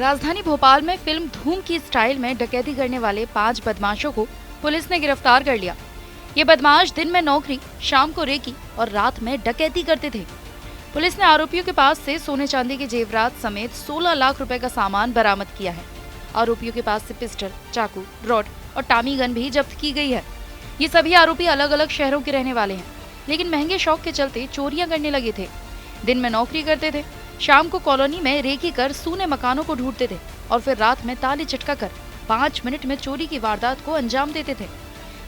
राजधानी भोपाल में फिल्म धूम की स्टाइल में डकैती करने वाले 5 बदमाशों को पुलिस ने गिरफ्तार कर लिया। ये बदमाश दिन में नौकरी, शाम को रेकी और रात में डकैती करते थे। पुलिस ने आरोपियों के पास से सोने चांदी के जेवरात समेत 16 लाख रुपए का सामान बरामद किया है। आरोपियों के पास से पिस्टल, चाकू, रॉड और टामी गन भी जब्त की गई है। ये सभी आरोपी अलग अलग शहरों के रहने वाले हैं, लेकिन महंगे शौक के चलते चोरियां करने लगे थे। दिन में नौकरी करते थे, शाम को कॉलोनी में रेकी कर सूने मकानों को ढूंढते थे और फिर रात में ताले चटका कर 5 मिनट में चोरी की वारदात को अंजाम देते थे।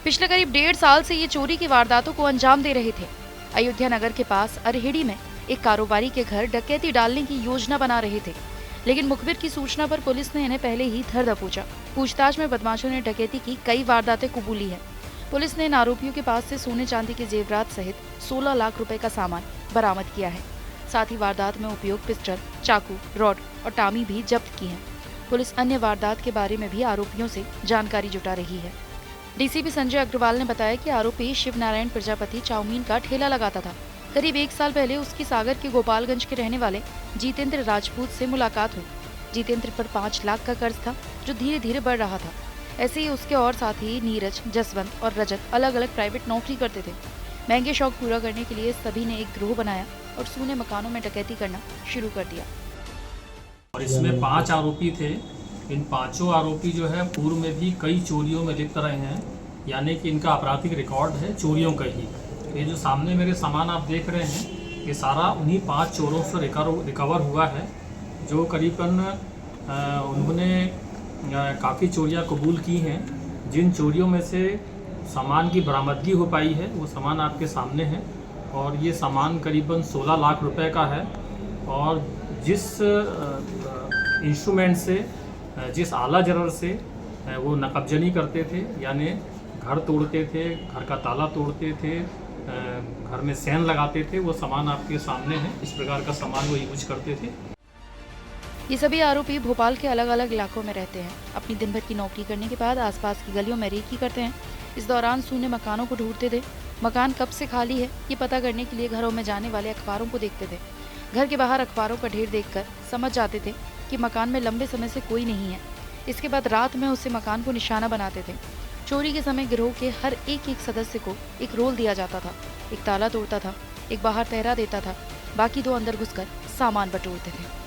पिछले करीब 1.5 साल से ये चोरी की वारदातों को अंजाम दे रहे थे। अयोध्या नगर के पास अरहेड़ी में एक कारोबारी के घर डकैती डालने की योजना बना रहे थे, लेकिन मुखबिर की सूचना पर पुलिस ने इन्हें पहले ही धर दबोचा। पूछताछ में बदमाशों ने डकैती की कई वारदातें कबूली है। पुलिस ने इन आरोपियों के पास से सोने चांदी के जेवरात सहित 16 लाख रुपए का सामान बरामद किया है। साथ ही वारदात में उपयोग पिस्टल, चाकू, रॉड और टामी भी जब्त की है। पुलिस अन्य वारदात के बारे में भी आरोपियों से जानकारी जुटा रही है। डीसीपी संजय अग्रवाल ने बताया कि आरोपी शिव नारायण प्रजापति चाउमीन का ठेला लगाता था। करीब 1 साल पहले उसकी सागर के गोपालगंज के रहने वाले जितेंद्र राजपूत से मुलाकात हुई। जितेंद्र पर 5 लाख का कर्ज था जो धीरे धीरे बढ़ रहा था। ऐसे ही उसके और साथी नीरज, जसवंत और रजत अलग अलग प्राइवेट नौकरी करते थे। महंगे शौक पूरा करने के लिए सभी ने एक गिरोह बनाया और सूने मकानों में डकैती करना शुरू कर दिया। और इसमें 5 आरोपी थे। इन 5 आरोपी जो है पूर्व में भी कई चोरियों में लिप्त रहे हैं, यानी कि इनका आपराधिक रिकॉर्ड है चोरियों का ही। ये जो सामने मेरे सामान आप देख रहे हैं, ये सारा उन्हीं 5 चोरों से रिकवर हुआ है, जो करीबन उन्होंने काफ़ी चोरियां कबूल की हैं। जिन चोरियों में से सामान की बरामदगी हो पाई है वो सामान आपके सामने है, और ये सामान करीबन 16 लाख रुपए का है। और जिस इंस्ट्रूमेंट से, जिस आला जरर से वो नकबजनी करते थे, यानी घर तोड़ते थे, घर का ताला तोड़ते थे, घर में सैन लगाते थे, वो सामान आपके सामने है। इस प्रकार का सामान वो यूज करते थे। ये सभी आरोपी भोपाल के अलग अलग इलाकों में रहते हैं। अपनी दिन भर की नौकरी करने के बाद आसपास की गलियों में रेकी करते हैं। इस दौरान सूने मकानों को ढूंढते थे। मकान कब से खाली है ये पता करने के लिए घरों में जाने वाले अखबारों को देखते थे। घर के बाहर अखबारों का ढेर देखकर समझ जाते थे कि मकान में लंबे समय से कोई नहीं है। इसके बाद रात में उसे मकान को निशाना बनाते थे। चोरी के समय गिरोह के हर एक सदस्य को एक रोल दिया जाता था। एक ताला तोड़ता था, एक बाहर पहरा देता था, बाकी 2 अंदर घुसकर सामान बटोरते थे।